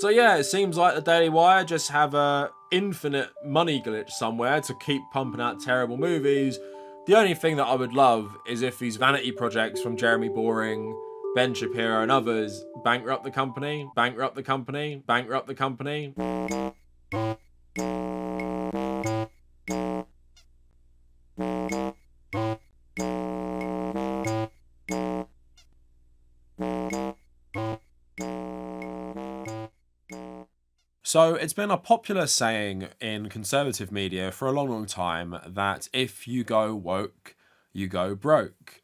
So yeah, it seems like the Daily Wire just have a infinite money glitch somewhere to keep pumping out terrible movies. The only thing that I would love is if these vanity projects from Jeremy Boring, Ben Shapiro and others bankrupt the company, bankrupt the company, bankrupt the company. So it's been a popular saying in conservative media for a long, long time that if you go woke, you go broke.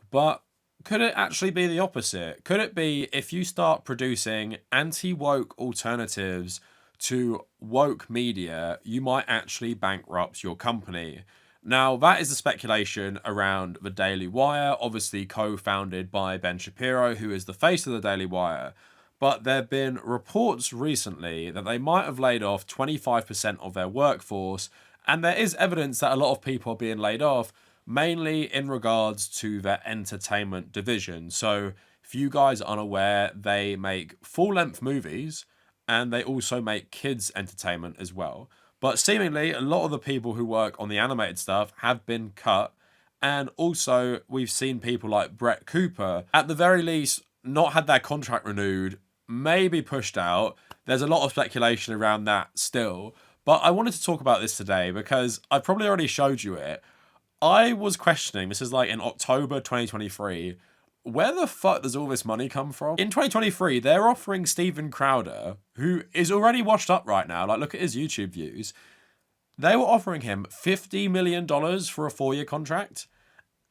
But could it actually be the opposite? Could it be if you start producing anti-woke alternatives to woke media, you might actually bankrupt your company? Now, that is the speculation around the Daily Wire, obviously co-founded by Ben Shapiro, who is the face of the Daily Wire. But there have been reports recently that they might have laid off 25% of their workforce, and there is evidence that a lot of people are being laid off, mainly in regards to their entertainment division. So, if you guys are unaware, they make full-length movies, and they also make kids' entertainment as well. But seemingly, a lot of the people who work on the animated stuff have been cut, and also we've seen people like Brett Cooper, at the very least, not had their contract renewed, maybe pushed out. There's a lot of speculation around that still. But I wanted to talk about this today because I probably already showed you it. I was questioning, this is like in October 2023, where the fuck does all this money come from? In 2023, they're offering Steven Crowder, who is already washed up right now, like look at his YouTube views. They were offering him $50 million for a 4-year contract.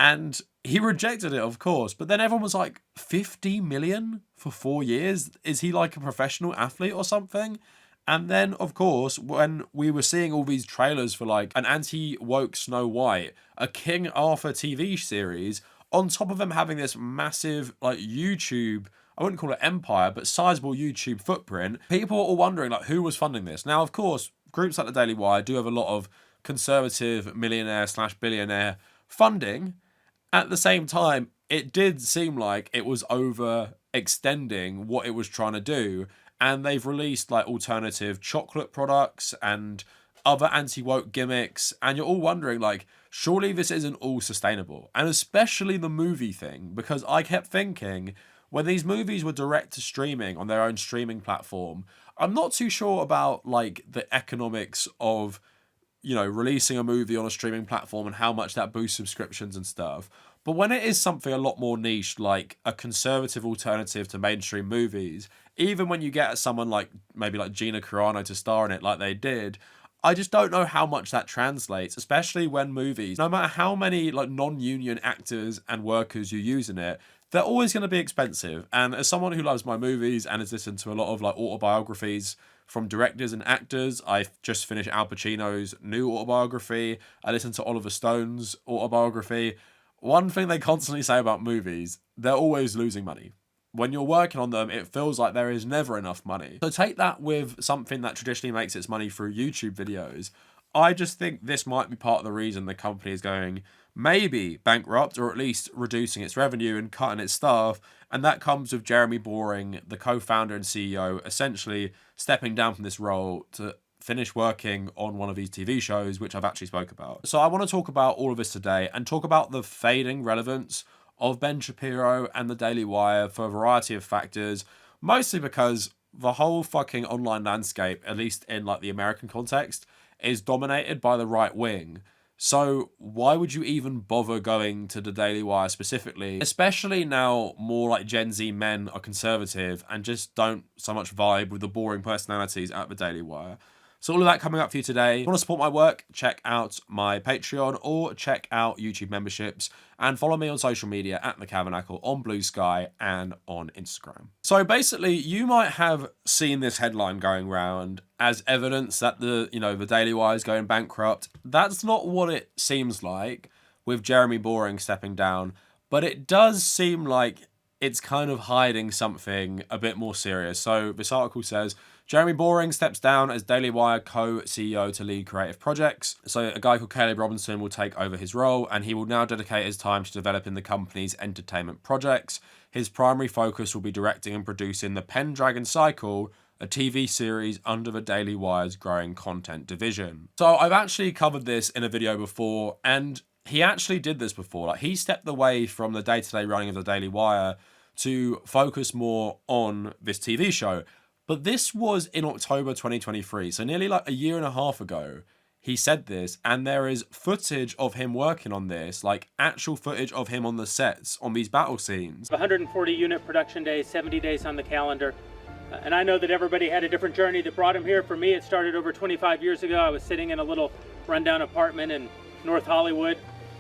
And he rejected it, of course. But then everyone was like, 50 million for 4 years? Is he like a professional athlete or something? And then, of course, when we were seeing all these trailers for like an anti-woke Snow White, a King Arthur TV series, on top of them having this massive like YouTube, I wouldn't call it empire, but sizable YouTube footprint, people were all wondering like who was funding this. Now, of course, groups like the Daily Wire do have a lot of conservative millionaire/billionaire funding. At the same time, it did seem like it was overextending what it was trying to do. And they've released like alternative chocolate products and other anti-woke gimmicks. And you're all wondering like, surely this isn't all sustainable. And especially the movie thing, because I kept thinking when these movies were direct to streaming on their own streaming platform, I'm not too sure about like the economics of, you know, releasing a movie on a streaming platform and how much that boosts subscriptions and stuff. But when it is something a lot more niche, like a conservative alternative to mainstream movies, even when you get someone like maybe like Gina Carano to star in it like they did, I just don't know how much that translates, especially when movies, no matter how many like non-union actors and workers you use in it, they're always going to be expensive. And as someone who loves my movies and has listened to a lot of like autobiographies from directors and actors, I've just finished Al Pacino's new autobiography. I listened to Oliver Stone's autobiography. One thing they constantly say about movies, they're always losing money. When you're working on them, it feels like there is never enough money. So take that with something that traditionally makes its money through YouTube videos. I just think this might be part of the reason the company is going maybe bankrupt, or at least reducing its revenue and cutting its staff. And that comes with Jeremy Boring, the co-founder and CEO, essentially stepping down from this role to finish working on one of these TV shows, which I've actually spoke about. So I want to talk about all of this today and talk about the fading relevance of Ben Shapiro and the Daily Wire for a variety of factors, mostly because the whole fucking online landscape, at least in like the American context, is dominated by the right wing. So why would you even bother going to the Daily Wire specifically, especially now more like Gen Z men are conservative and just don't so much vibe with the boring personalities at the Daily Wire? So all of that coming up for you today. If you want to support my work, check out my Patreon or check out YouTube memberships and follow me on social media at the Kavernacle on Blue Sky and on Instagram. So basically, you might have seen this headline going around as evidence that the Daily Wire is going bankrupt. That's not what it seems like with Jeremy Boring stepping down, but it does seem like it's kind of hiding something a bit more serious. So this article says, Jeremy Boring steps down as Daily Wire co-CEO to lead creative projects. So a guy called Caleb Robinson will take over his role, and he will now dedicate his time to developing the company's entertainment projects. His primary focus will be directing and producing the Pendragon Cycle, a TV series under the Daily Wire's growing content division. So I've actually covered this in a video before, and he actually did this before. Like, he stepped away from the day-to-day running of the Daily Wire to focus more on this TV show. But this was in October 2023, so nearly like a year and a half ago. He said this, and there is footage of him working on this, like actual footage of him on the sets, on these battle scenes. 140 unit production days, 70 days on the calendar. And I know that everybody had a different journey that brought him here. For me, it started over 25 years ago. I was sitting in a little rundown apartment in North Hollywood.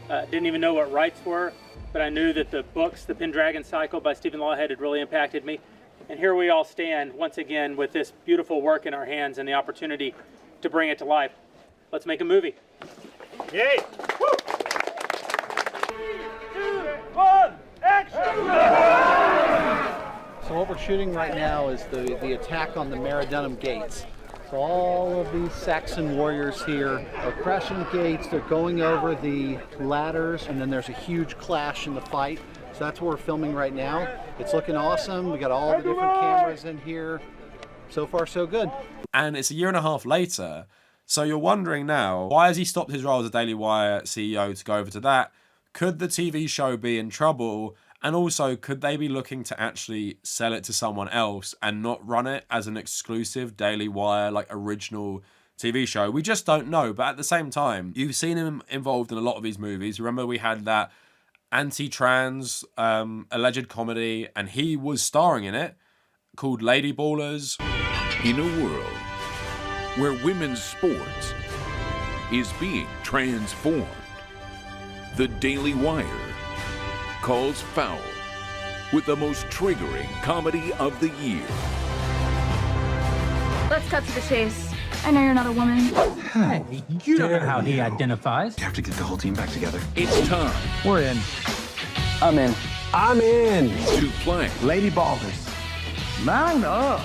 Didn't even know what rights were, but I knew that the books, The Pendragon Cycle by Stephen Lawhead, had really impacted me. And here we all stand once again with this beautiful work in our hands and the opportunity to bring it to life. Let's make a movie. Yay! Woo! 3, 2, 1, action! So what we're shooting right now is the attack on the Maradunum gates. So all of these Saxon warriors here are crashing the gates, they're going over the ladders, and then there's a huge clash in the fight. So that's what we're filming right now. It's looking awesome. We got all the different cameras in here. So far, so good. And it's a year and a half later. So you're wondering now, why has he stopped his role as a Daily Wire CEO to go over to that? Could the TV show be in trouble? And also, could they be looking to actually sell it to someone else and not run it as an exclusive Daily Wire, like, original TV show? We just don't know. But at the same time, you've seen him involved in a lot of these movies. Remember, we had that anti-trans alleged comedy, and he was starring in it, called Lady Ballers. In a world where women's sports is being transformed, the Daily Wire calls foul with the most triggering comedy of the year. Let's cut to the chase. I know you're not a woman. Hey, you don't know how he identifies. You have to get the whole team back together. It's time. We're in. I'm in. I'm in. To play Lady Ballers. Mount up.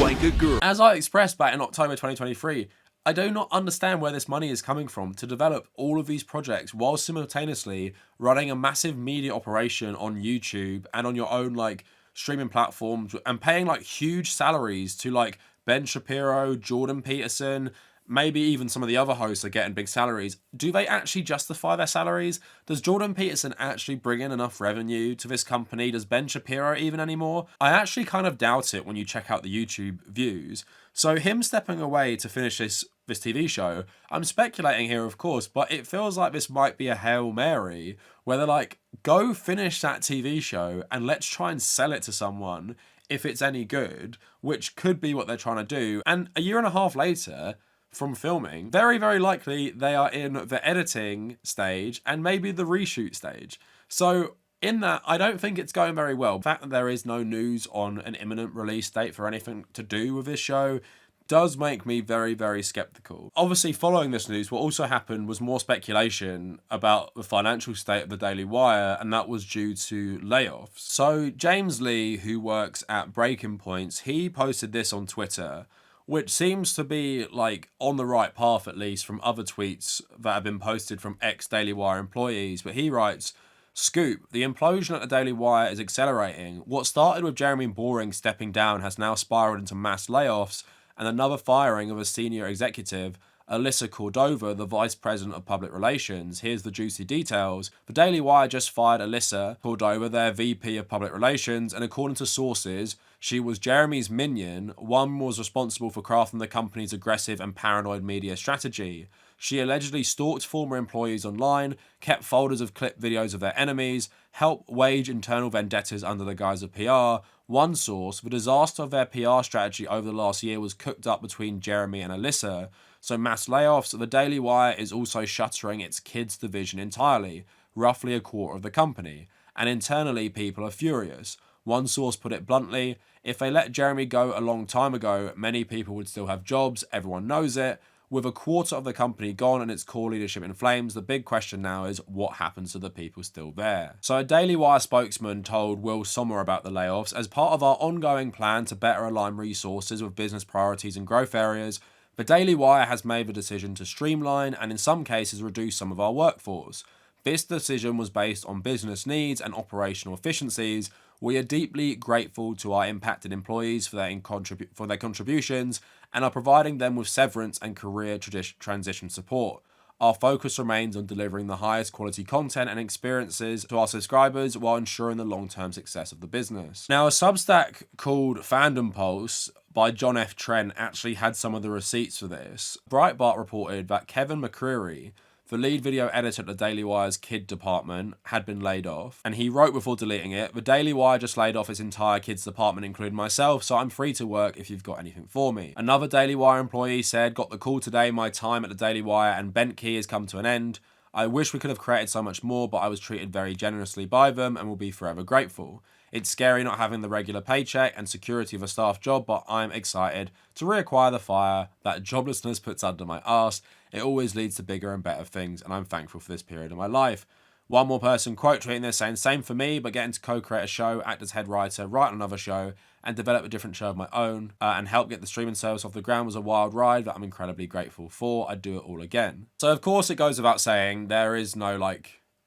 Like a girl. As I expressed back in October 2023, I do not understand where this money is coming from to develop all of these projects while simultaneously running a massive media operation on YouTube and on your own, like, streaming platforms, and paying like huge salaries to like Ben Shapiro, Jordan Peterson, maybe even some of the other hosts are getting big salaries. Do they actually justify their salaries? Does Jordan Peterson actually bring in enough revenue to this company? Does Ben Shapiro even anymore? I actually kind of doubt it when you check out the YouTube views. So him stepping away to finish this TV show, I'm speculating here, of course, but it feels like this might be a Hail Mary, where they're like, go finish that TV show and let's try and sell it to someone if it's any good, which could be what they're trying to do. And a year and a half later from filming, very, very likely they are in the editing stage and maybe the reshoot stage. So in that, I don't think it's going very well. The fact that there is no news on an imminent release date for anything to do with this show does make me very, very skeptical. Obviously, following this news, what also happened was more speculation about the financial state of the Daily Wire, and that was due to layoffs. So James Lee, who works at Breaking Points, he posted this on Twitter, which seems to be like on the right path, at least from other tweets that have been posted from ex-Daily Wire employees. But he writes, "Scoop, the implosion at the Daily Wire is accelerating. What started with Jeremy Boring stepping down has now spiraled into mass layoffs and another firing of a senior executive, Alyssa Cordova, the Vice President of Public Relations. Here's the juicy details. The Daily Wire just fired Alyssa Cordova, their VP of Public Relations, and according to sources, she was Jeremy's minion. One was responsible for crafting the company's aggressive and paranoid media strategy. She allegedly stalked former employees online, kept folders of clip videos of their enemies, helped wage internal vendettas under the guise of PR. One source, the disaster of their PR strategy over the last year was cooked up between Jeremy and Alyssa. So mass layoffs, the Daily Wire is also shuttering its kids division entirely, roughly a quarter of the company. And internally, people are furious. One source put it bluntly, if they let Jeremy go a long time ago, many people would still have jobs, everyone knows it. With a quarter of the company gone and its core leadership in flames, the big question now is what happens to the people still there. So a Daily Wire spokesman told Will Sommer about the layoffs, as part of our ongoing plan to better align resources with business priorities and growth areas, the Daily Wire has made the decision to streamline and in some cases reduce some of our workforce. This decision was based on business needs and operational efficiencies. We are deeply grateful to our impacted employees for their contributions and are providing them with severance and career transition support. Our focus remains on delivering the highest quality content and experiences to our subscribers while ensuring the long-term success of the business. Now, a Substack called Fandom Pulse by John F. Trent actually had some of the receipts for this. Breitbart reported that Kevin McCreary, the lead video editor at the Daily Wire's kid department, had been laid off, and he wrote before deleting it, "The Daily Wire just laid off its entire kids department, including myself, so I'm free to work if you've got anything for me." Another Daily Wire employee said, "Got the call today, my time at the Daily Wire and Bent Key has come to an end. I wish we could have created so much more, but I was treated very generously by them and will be forever grateful. It's scary not having the regular paycheck and security of a staff job, but I'm excited to reacquire the fire that joblessness puts under my arse. It always leads to bigger and better things, and I'm thankful for this period of my life." One more person quote tweeting this saying, "Same for me, but getting to co-create a show, act as head writer, write on another show, and develop a different show of my own, and help get the streaming service off the ground was a wild ride that I'm incredibly grateful for. I'd do it all again." So of course it goes without saying, there is no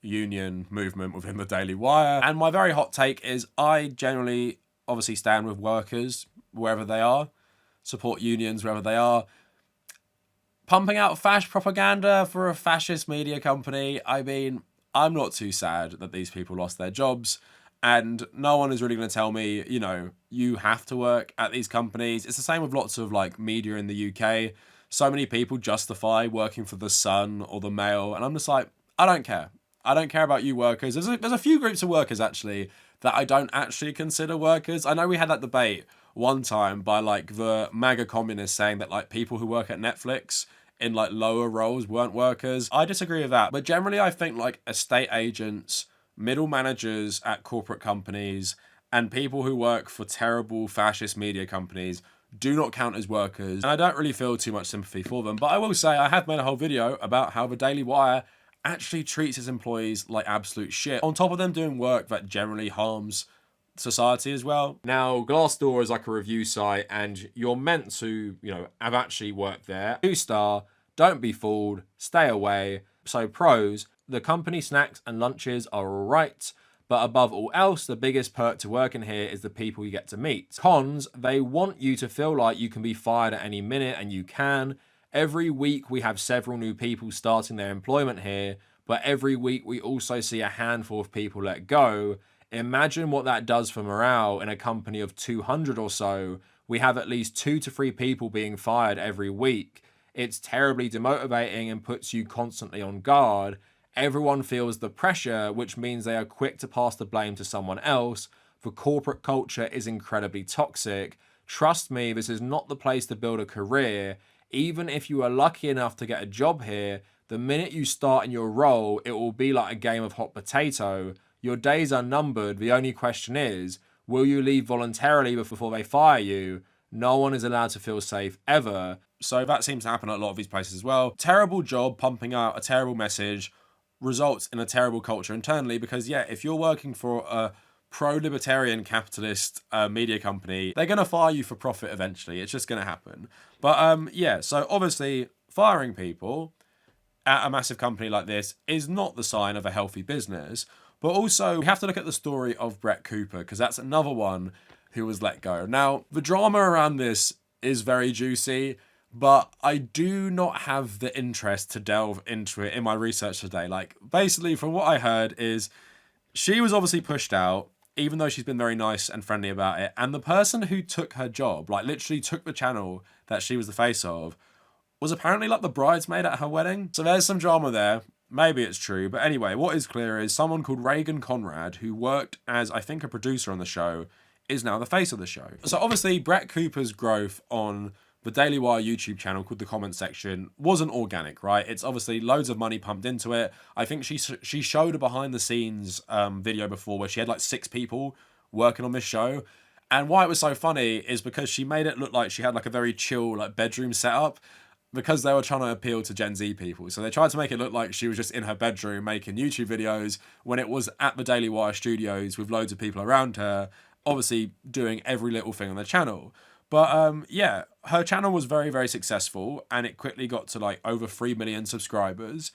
union movement within the Daily Wire. And my very hot take is I generally obviously stand with workers wherever they are, support unions wherever they are. Pumping out fash propaganda for a fascist media company, I mean, I'm not too sad that these people lost their jobs, and no one is really going to tell me, you have to work at these companies. It's the same with lots of media in the UK. So many people justify working for the Sun or the Mail, and I'm just like, I don't care. I don't care about you workers. There's a few groups of workers actually that I don't actually consider workers. I know we had that debate one time by the MAGA communists saying that people who work at Netflix in lower roles weren't workers. I disagree with that. But generally I think estate agents, middle managers at corporate companies, and people who work for terrible fascist media companies do not count as workers. And I don't really feel too much sympathy for them. But I will say I have made a whole video about how the Daily Wire actually treats its employees like absolute shit, on top of them doing work that generally harms society as well. Now, Glassdoor is a review site, and you're meant to, have actually worked there. 2-star, don't be fooled, stay away. So pros, the company snacks and lunches are alright, but above all else, the biggest perk to working here is the people you get to meet. Cons, they want you to feel like you can be fired at any minute, and you can. Every week we have several new people starting their employment here, but every week we also see a handful of people let go. Imagine what that does for morale in a company of 200 or so. We have at least 2 to 3 people being fired every week. It's terribly demotivating and puts you constantly on guard. Everyone feels the pressure, which means they are quick to pass the blame to someone else. The corporate culture is incredibly toxic. Trust me, this is not the place to build a career. Even if you are lucky enough to get a job here, the minute you start in your role, it will be like a game of hot potato. Your days are numbered. The only question is, will you leave voluntarily before they fire you? No one is allowed to feel safe ever. So that seems to happen at a lot of these places as well. Terrible job pumping out a terrible message results in a terrible culture internally, because if you're working for a pro-libertarian capitalist media company, they're going to fire you for profit eventually. It's just going to happen. But so obviously firing people at a massive company like this is not the sign of a healthy business. But also we have to look at the story of Brett Cooper, because that's another one who was let go. Now, the drama around this is very juicy, but I do not have the interest to delve into it in my research today. Basically from what I heard is she was obviously pushed out, even though she's been very nice and friendly about it. And the person who took her job, literally took the channel that she was the face of, was apparently the bridesmaid at her wedding. So there's some drama there. Maybe it's true. But anyway, what is clear is someone called Reagan Conrad, who worked as, I think, a producer on the show, is now the face of the show. So obviously Brett Cooper's growth on the Daily Wire YouTube channel called The Comment Section wasn't organic, right? It's obviously loads of money pumped into it. I think she showed a behind the scenes video before where she had 6 people working on this show. And why it was so funny is because she made it look like she had a very chill bedroom setup, because they were trying to appeal to Gen Z people. So they tried to make it look like she was just in her bedroom making YouTube videos when it was at the Daily Wire studios with loads of people around her, obviously doing every little thing on the channel. But her channel was very, very successful, and it quickly got to over 3 million subscribers,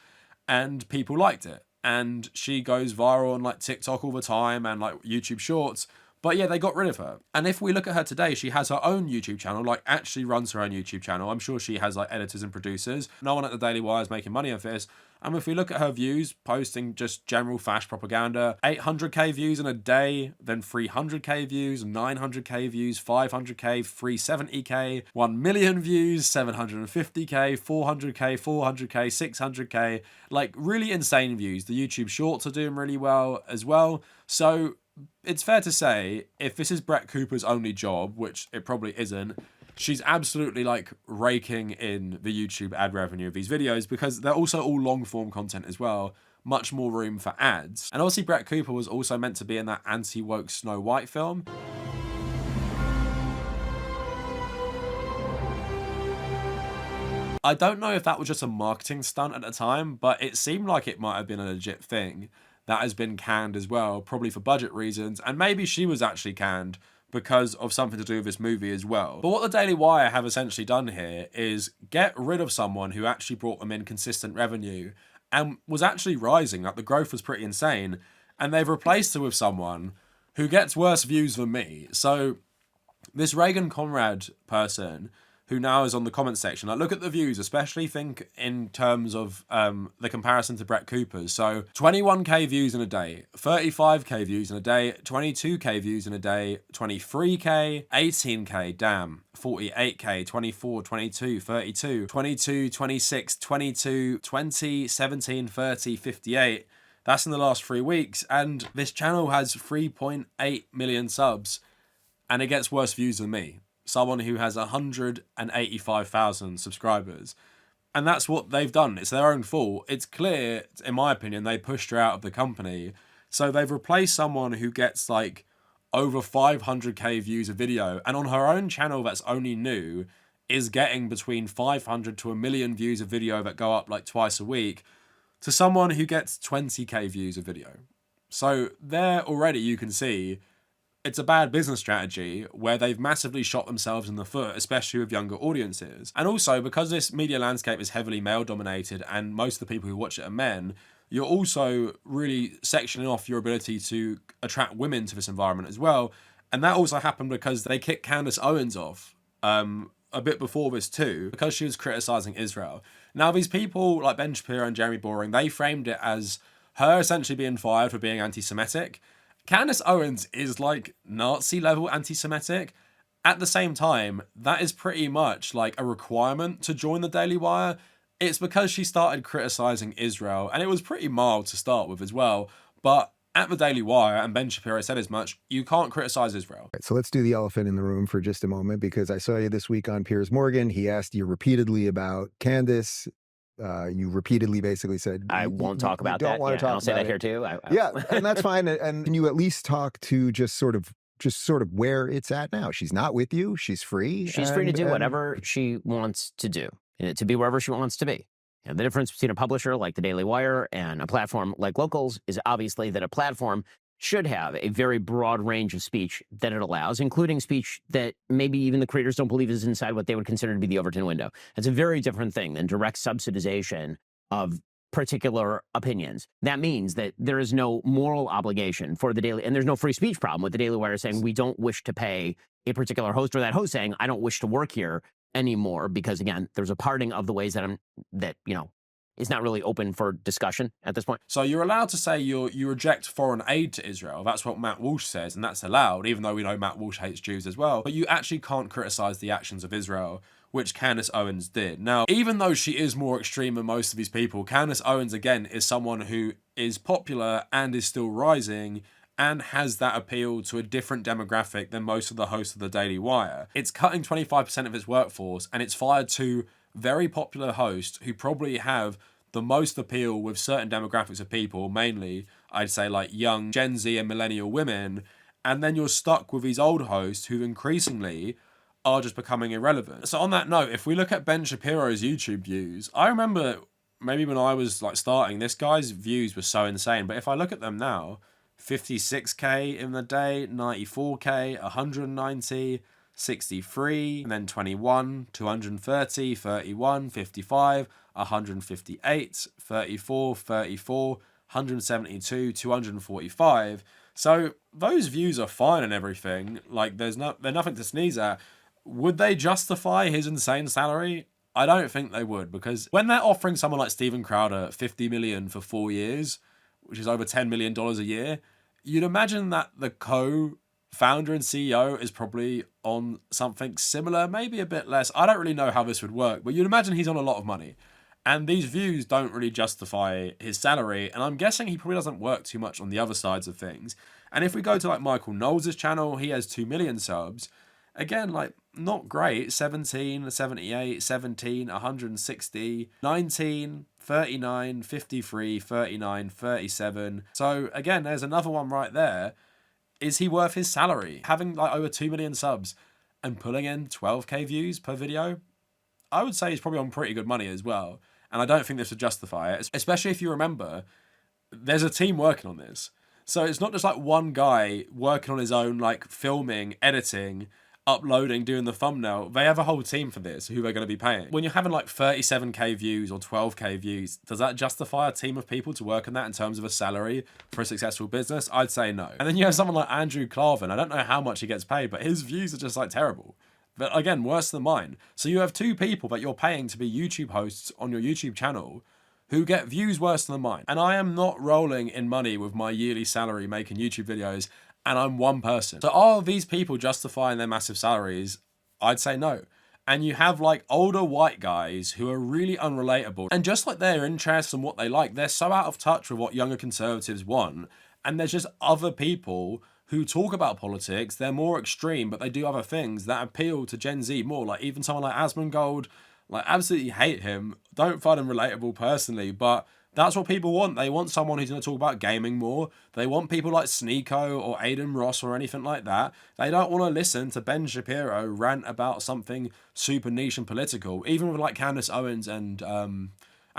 and people liked it. And she goes viral on TikTok all the time and YouTube Shorts. But yeah, they got rid of her. And if we look at her today, she has her own YouTube channel, like actually runs her own YouTube channel. I'm sure she has like editors and producers. No one at the Daily Wire is making money off this. And if we look at her views, posting just general fash propaganda, 800k views in a day, then 300k views, 900k views, 500k, 370k, 1 million views, 750k, 400k, 400k, 600k, like really insane views. The YouTube shorts are doing really well as well. So it's fair to say, if this is Brett Cooper's only job, which it probably isn't, she's absolutely like raking in the YouTube ad revenue of these videos, because they're also all long form content as well. Much more room for ads. And obviously Brett Cooper was also meant to be in that anti-woke Snow White film. I don't know if that was just a marketing stunt at the time, but it seemed like it might have been a legit thing that has been canned as well, probably for budget reasons, and maybe she was actually canned because of something to do with this movie as well. But what the Daily Wire have essentially done here is get rid of someone who actually brought them in consistent revenue and was actually rising, like the growth was pretty insane, and they've replaced her with someone who gets worse views than me. So this Reagan Conrad person, who now is on the comment section, like look at the views, especially think in terms of the comparison to Brett Cooper's. So 21k views in a day, 35k views in a day, 22k views in a day, 23k, 18k, damn, 48k, 24, 22, 32, 22, 26, 22, 20, 17, 30, 58. That's in the last 3 weeks. And this channel has 3.8 million subs and it gets worse views than me. Someone who has 185,000 subscribers. And that's what they've done. It's their own fault. It's clear, in my opinion, they pushed her out of the company. So they've replaced someone who gets like over 500k views a video, and on her own channel that's only new is getting between 500 to 1 million views a video that go up like twice a week, to someone who gets 20k views a video. So there already you can see it's a bad business strategy where they've massively shot themselves in the foot, especially with younger audiences. And also, because this media landscape is heavily male dominated and most of the people who watch it are men, you're also really sectioning off your ability to attract women to this environment as well. And that also happened because they kicked Candace Owens off a bit before this too, because she was criticizing Israel. Now, these people like Ben Shapiro and Jeremy Boring, they framed it as her essentially being fired for being anti-Semitic. Candace Owens is like Nazi level anti-Semitic. At the same time, that is pretty much like a requirement to join the Daily Wire. It's because she started criticizing Israel, and it was pretty mild to start with as well. But at the Daily Wire, and Ben Shapiro said as much, you can't criticize Israel. Right, so let's do the elephant in the room for just a moment, because I saw you this week on Piers Morgan. He asked you repeatedly about Candace. You repeatedly basically said I won't talk about that. Want to talk I'll say that it. here too. Yeah, and that's fine. And can you at least talk to just sort of where it's at now? She's not with you. She's free. She's free to do whatever she wants to do, to be wherever she wants to be. And the difference between a publisher like the Daily Wire and a platform like Locals is obviously that a platform should have a very broad range of speech that it allows, including speech that maybe even the creators don't believe is inside what they would consider to be the Overton window. It's a very different thing than direct subsidization of particular opinions. That means that there is no moral obligation for the Daily, and there's no free speech problem with the Daily Wire saying we don't wish to pay a particular host, or that host saying I don't wish to work here anymore, because again, there's a parting of the ways that is not really open for discussion at this point. So you're allowed to say you reject foreign aid to Israel. That's what Matt Walsh says, and that's allowed, even though we know Matt Walsh hates Jews as well. But you actually can't criticize the actions of Israel, which Candace Owens did. Now, even though she is more extreme than most of these people, Candace Owens, again, is someone who is popular and is still rising and has that appeal to a different demographic than most of the hosts of the Daily Wire. It's cutting 25% of its workforce, and it's fired two very popular hosts who probably have the most appeal with certain demographics of people, mainly, I'd say, like young Gen Z and millennial women, and then you're stuck with these old hosts who increasingly are just becoming irrelevant. So on that note, if we look at Ben Shapiro's YouTube views, I remember maybe when I was like starting, this guy's views were so insane, but if I look at them now, 56k in the day, 94k, 190, 63, and then 21, 230, 31, 55, 158, 34, 34, 172, 245. So those views are fine and everything. Like they're nothing to sneeze at. Would they justify his insane salary? I don't think they would, because when they're offering someone like Steven Crowder 50 million for 4 years, which is over $10 million a year, you'd imagine that the co-founder and CEO is probably on something similar, maybe a bit less. I don't really know how this would work, but you'd imagine he's on a lot of money. And these views don't really justify his salary, and I'm guessing he probably doesn't work too much on the other sides of things. And if we go to like Michael Knowles' channel, he has 2 million subs. Again, like, not great. 17, 78, 17, 160, 19, 39, 53, 39, 37. So again, there's another one right there. Is he worth his salary? Having like over 2 million subs and pulling in 12k views per video, I would say he's probably on pretty good money as well. And I don't think this would justify it, especially if you remember, there's a team working on this. So it's not just like one guy working on his own, like filming, editing, uploading, doing the thumbnail. They have a whole team for this who they're going to be paying. When you're having like 37k views or 12k views, does that justify a team of people to work on that in terms of a salary for a successful business? I'd say no. And then you have someone like Andrew Clavin. I don't know how much he gets paid, but his views are just like terrible. But again, worse than mine. So you have two people that you're paying to be YouTube hosts on your YouTube channel who get views worse than mine. And I am not rolling in money with my yearly salary making YouTube videos, and I'm one person. So are these people justifying their massive salaries? I'd say no. And you have like older white guys who are really unrelatable. And just like their interests and what they like, they're so out of touch with what younger conservatives want. And there's just other people who talk about politics. They're more extreme, but they do other things that appeal to Gen Z more. Like even someone like Asmongold, like absolutely hate him. Don't find him relatable personally, but that's what people want. They want someone who's going to talk about gaming more. They want people like Sneeko or Aiden Ross or anything like that. They don't want to listen to Ben Shapiro rant about something super niche and political. Even with like Candace Owens and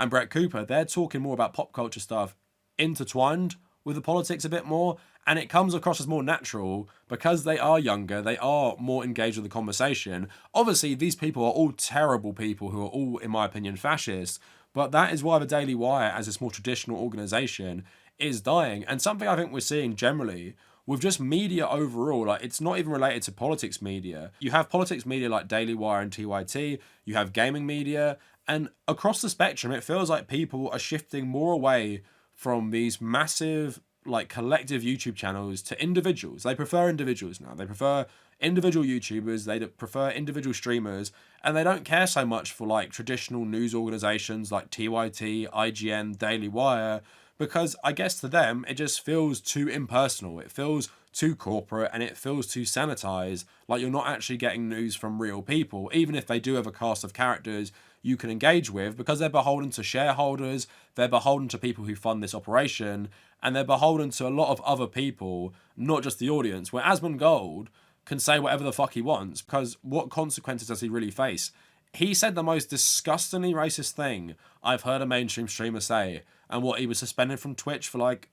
Brett Cooper, they're talking more about pop culture stuff intertwined with the politics a bit more, and it comes across as more natural because they are younger, they are more engaged with the conversation. Obviously, these people are all terrible people who are all, in my opinion, fascists, but that is why the Daily Wire, as this more traditional organisation, is dying. And something I think we're seeing generally with just media overall, like it's not even related to politics media. You have politics media like Daily Wire and TYT, you have gaming media, and across the spectrum, it feels like people are shifting more away from these massive, like collective YouTube channels to individuals. They prefer individuals now. They prefer individual YouTubers. They prefer individual streamers, and they don't care so much for like traditional news organizations like TYT, IGN, Daily Wire, because I guess to them, it just feels too impersonal. It feels too corporate and it feels too sanitized. Like you're not actually getting news from real people, even if they do have a cast of characters you can engage with, because they're beholden to shareholders, they're beholden to people who fund this operation, and they're beholden to a lot of other people, not just the audience, where Asmongold can say whatever the fuck he wants, because what consequences does he really face? He said the most disgustingly racist thing I've heard a mainstream streamer say, and what, he was suspended from Twitch for like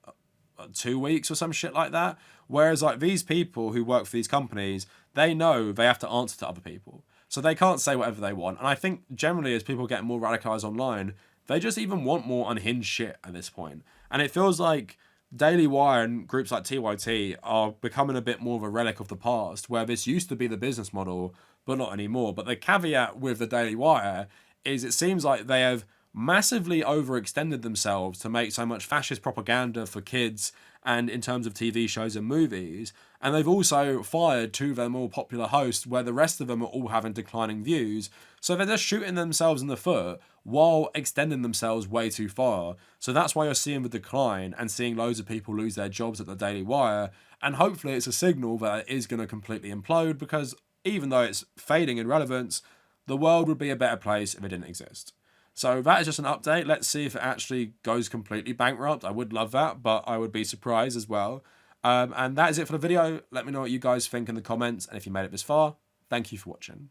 2 weeks or some shit like that. Whereas like these people who work for these companies, they know they have to answer to other people. So they can't say whatever they want. And I think generally as people get more radicalized online, they just even want more unhinged shit at this point. And it feels like Daily Wire and groups like TYT are becoming a bit more of a relic of the past, where this used to be the business model, but not anymore. But the caveat with the Daily Wire is it seems like they have massively overextended themselves to make so much fascist propaganda for kids and in terms of TV shows and movies. And they've also fired two of their more popular hosts, where the rest of them are all having declining views. So they're just shooting themselves in the foot while extending themselves way too far. So that's why you're seeing the decline and seeing loads of people lose their jobs at the Daily Wire. And hopefully it's a signal that it is going to completely implode, because even though it's fading in relevance, the world would be a better place if it didn't exist. So that is just an update. Let's see if it actually goes completely bankrupt. I would love that, but I would be surprised as well. And that is it for the video. Let me know what you guys think in the comments. And if you made it this far, thank you for watching.